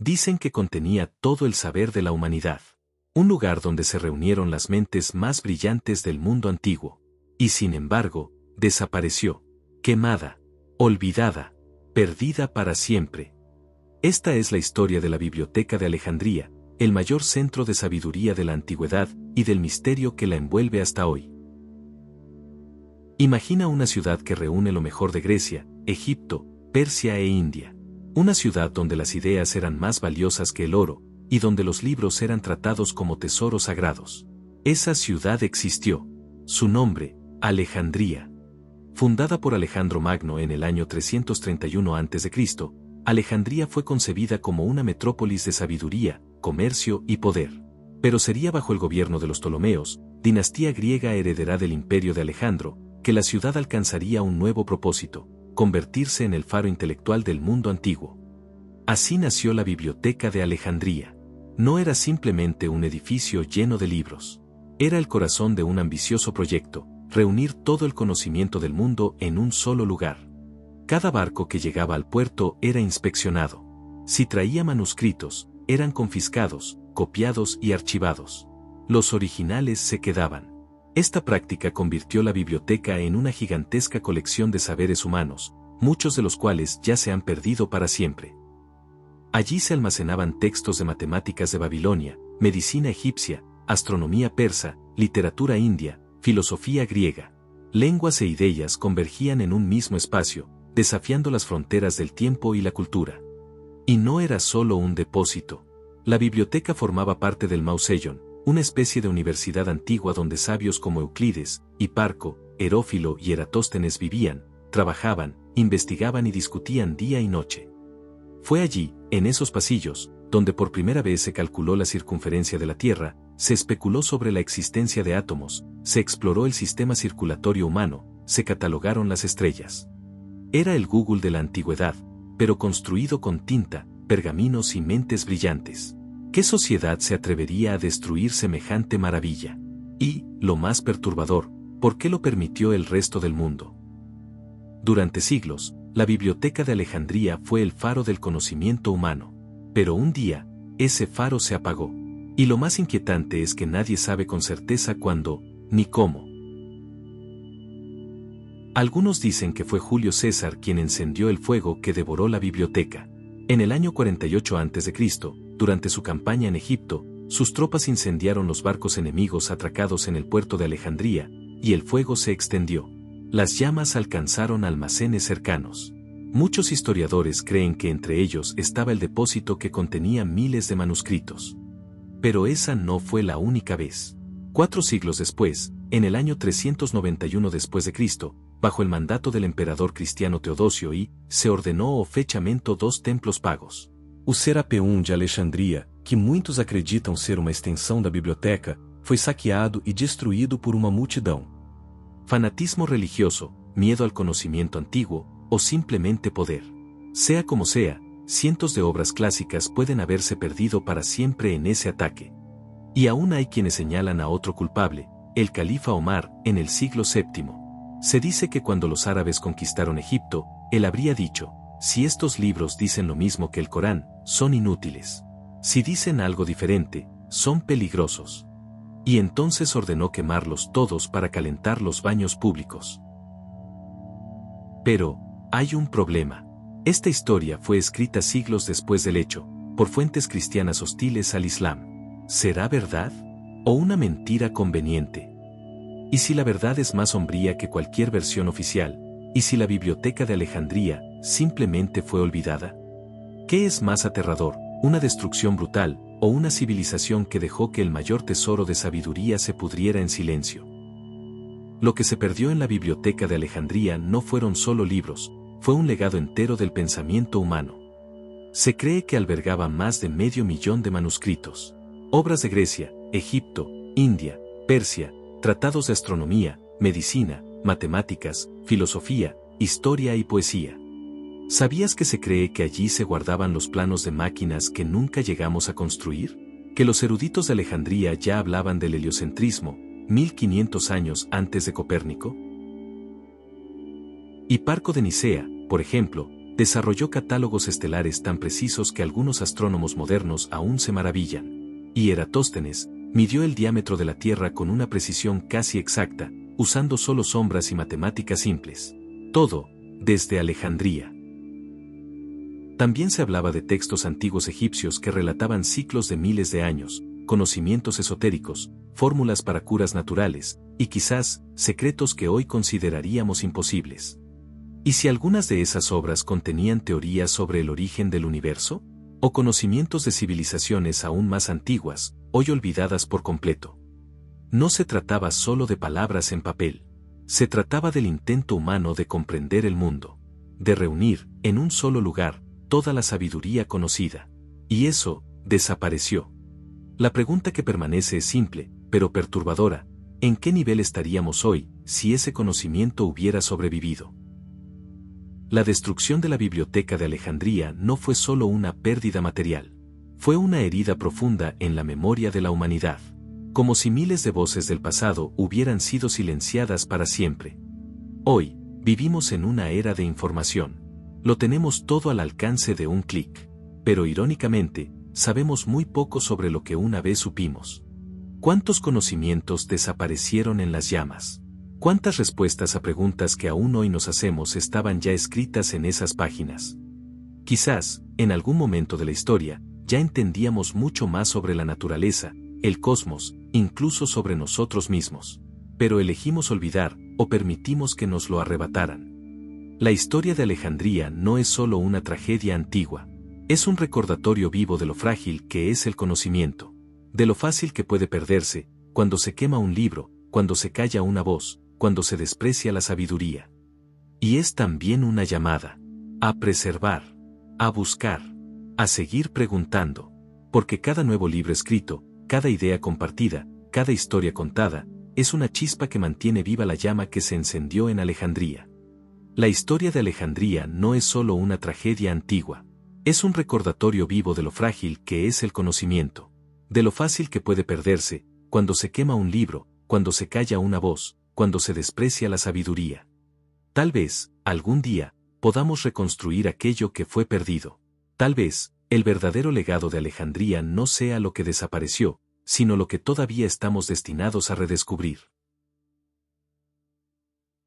Dicen que contenía todo el saber de la humanidad. Un lugar donde se reunieron las mentes más brillantes del mundo antiguo. Y sin embargo, desapareció, quemada, olvidada, perdida para siempre. Esta es la historia de la Biblioteca de Alejandría, el mayor centro de sabiduría de la antigüedad y del misterio que la envuelve hasta hoy. Imagina una ciudad que reúne lo mejor de Grecia, Egipto, Persia e India. Una ciudad donde las ideas eran más valiosas que el oro, y donde los libros eran tratados como tesoros sagrados. Esa ciudad existió. Su nombre, Alejandría. Fundada por Alejandro Magno en el año 331 a.C., Alejandría fue concebida como una metrópolis de sabiduría, comercio y poder. Pero sería bajo el gobierno de los Ptolomeos, dinastía griega heredera del imperio de Alejandro, que la ciudad alcanzaría un nuevo propósito: convertirse en el faro intelectual del mundo antiguo. Así nació la Biblioteca de Alejandría. No era simplemente un edificio lleno de libros. Era el corazón de un ambicioso proyecto: reunir todo el conocimiento del mundo en un solo lugar. Cada barco que llegaba al puerto era inspeccionado. Si traía manuscritos, eran confiscados, copiados y archivados. Los originales se quedaban. Esta práctica convirtió la biblioteca en una gigantesca colección de saberes humanos, muchos de los cuales ya se han perdido para siempre. Allí se almacenaban textos de matemáticas de Babilonia, medicina egipcia, astronomía persa, literatura india, filosofía griega. Lenguas e ideas convergían en un mismo espacio, desafiando las fronteras del tiempo y la cultura. Y no era solo un depósito. La biblioteca formaba parte del Mausolleum, una especie de universidad antigua donde sabios como Euclides, Hiparco, Herófilo y Eratóstenes vivían, trabajaban, investigaban y discutían día y noche. Fue allí, en esos pasillos, donde por primera vez se calculó la circunferencia de la Tierra, se especuló sobre la existencia de átomos, se exploró el sistema circulatorio humano, se catalogaron las estrellas. Era el Google de la antigüedad, pero construido con tinta, pergaminos y mentes brillantes. ¿Qué sociedad se atrevería a destruir semejante maravilla? Y, lo más perturbador, ¿por qué lo permitió el resto del mundo? Durante siglos, la Biblioteca de Alejandría fue el faro del conocimiento humano. Pero un día, ese faro se apagó. Y lo más inquietante es que nadie sabe con certeza cuándo, ni cómo. Algunos dicen que fue Julio César quien encendió el fuego que devoró la biblioteca. En el año 48 a.C., durante su campaña en Egipto, sus tropas incendiaron los barcos enemigos atracados en el puerto de Alejandría, y el fuego se extendió. Las llamas alcanzaron almacenes cercanos. Muchos historiadores creen que entre ellos estaba el depósito que contenía miles de manuscritos. Pero esa no fue la única vez. 4 siglos después, en el año 391 después de Cristo, bajo el mandato del emperador cristiano Teodosio I, se ordenó o fechamento 2 templos pagos. O Serapeum de Alexandria, que muitos acreditam ser uma extensão da biblioteca, foi saqueado e destruído por uma multidão. Fanatismo religioso, miedo al conocimiento antiguo, o simplemente poder. Sea como sea, cientos de obras clásicas pueden haberse perdido para siempre en ese ataque. Y aún hay quienes señalan a otro culpable, el califa Omar, en el siglo VII. Se dice que cuando los árabes conquistaron Egipto, él habría dicho: si estos libros dicen lo mismo que el Corán, son inútiles. Si dicen algo diferente, son peligrosos. Y entonces ordenó quemarlos todos para calentar los baños públicos. Pero, hay un problema. Esta historia fue escrita siglos después del hecho, por fuentes cristianas hostiles al Islam. ¿Será verdad? ¿O una mentira conveniente? ¿Y si la verdad es más sombría que cualquier versión oficial? ¿Y si la Biblioteca de Alejandría simplemente fue olvidada? ¿Qué es más aterrador, una destrucción brutal, o una civilización que dejó que el mayor tesoro de sabiduría se pudriera en silencio? Lo que se perdió en la Biblioteca de Alejandría no fueron solo libros, fue un legado entero del pensamiento humano. Se cree que albergaba más de 500.000 de manuscritos. Obras de Grecia, Egipto, India, Persia, tratados de astronomía, medicina, matemáticas, filosofía, historia y poesía. ¿Sabías que se cree que allí se guardaban los planos de máquinas que nunca llegamos a construir? Que los eruditos de Alejandría ya hablaban del heliocentrismo, 1500 años antes de Copérnico. Hiparco de Nicea, por ejemplo, desarrolló catálogos estelares tan precisos que algunos astrónomos modernos aún se maravillan. Y Eratóstenes midió el diámetro de la Tierra con una precisión casi exacta, usando solo sombras y matemáticas simples. Todo, desde Alejandría. También se hablaba de textos antiguos egipcios que relataban ciclos de miles de años, conocimientos esotéricos, fórmulas para curas naturales, y quizás, secretos que hoy consideraríamos imposibles. ¿Y si algunas de esas obras contenían teorías sobre el origen del universo? ¿O conocimientos de civilizaciones aún más antiguas, hoy olvidadas por completo? No se trataba solo de palabras en papel. Se trataba del intento humano de comprender el mundo. De reunir, en un solo lugar, toda la sabiduría conocida. Y eso, desapareció. La pregunta que permanece es simple, pero perturbadora. ¿En qué nivel estaríamos hoy, si ese conocimiento hubiera sobrevivido? La destrucción de la Biblioteca de Alejandría no fue solo una pérdida material. Fue una herida profunda en la memoria de la humanidad. Como si miles de voces del pasado hubieran sido silenciadas para siempre. Hoy, vivimos en una era de información. Lo tenemos todo al alcance de un clic. Pero irónicamente, sabemos muy poco sobre lo que una vez supimos. ¿Cuántos conocimientos desaparecieron en las llamas? ¿Cuántas respuestas a preguntas que aún hoy nos hacemos estaban ya escritas en esas páginas? Quizás, en algún momento de la historia, ya entendíamos mucho más sobre la naturaleza, el cosmos, incluso sobre nosotros mismos. Pero elegimos olvidar, o permitimos que nos lo arrebataran. La historia de Alejandría no es solo una tragedia antigua. Es un recordatorio vivo de lo frágil que es el conocimiento. De lo fácil que puede perderse, cuando se quema un libro, cuando se calla una voz, cuando se desprecia la sabiduría. Y es también una llamada a preservar, a buscar, a seguir preguntando, porque cada nuevo libro escrito, cada idea compartida, cada historia contada, es una chispa que mantiene viva la llama que se encendió en Alejandría. La historia de Alejandría no es solo una tragedia antigua, es un recordatorio vivo de lo frágil que es el conocimiento, de lo fácil que puede perderse, cuando se quema un libro, cuando se calla una voz, cuando se desprecia la sabiduría. Tal vez, algún día, podamos reconstruir aquello que fue perdido. Tal vez, el verdadero legado de Alejandría no sea lo que desapareció, sino lo que todavía estamos destinados a redescubrir.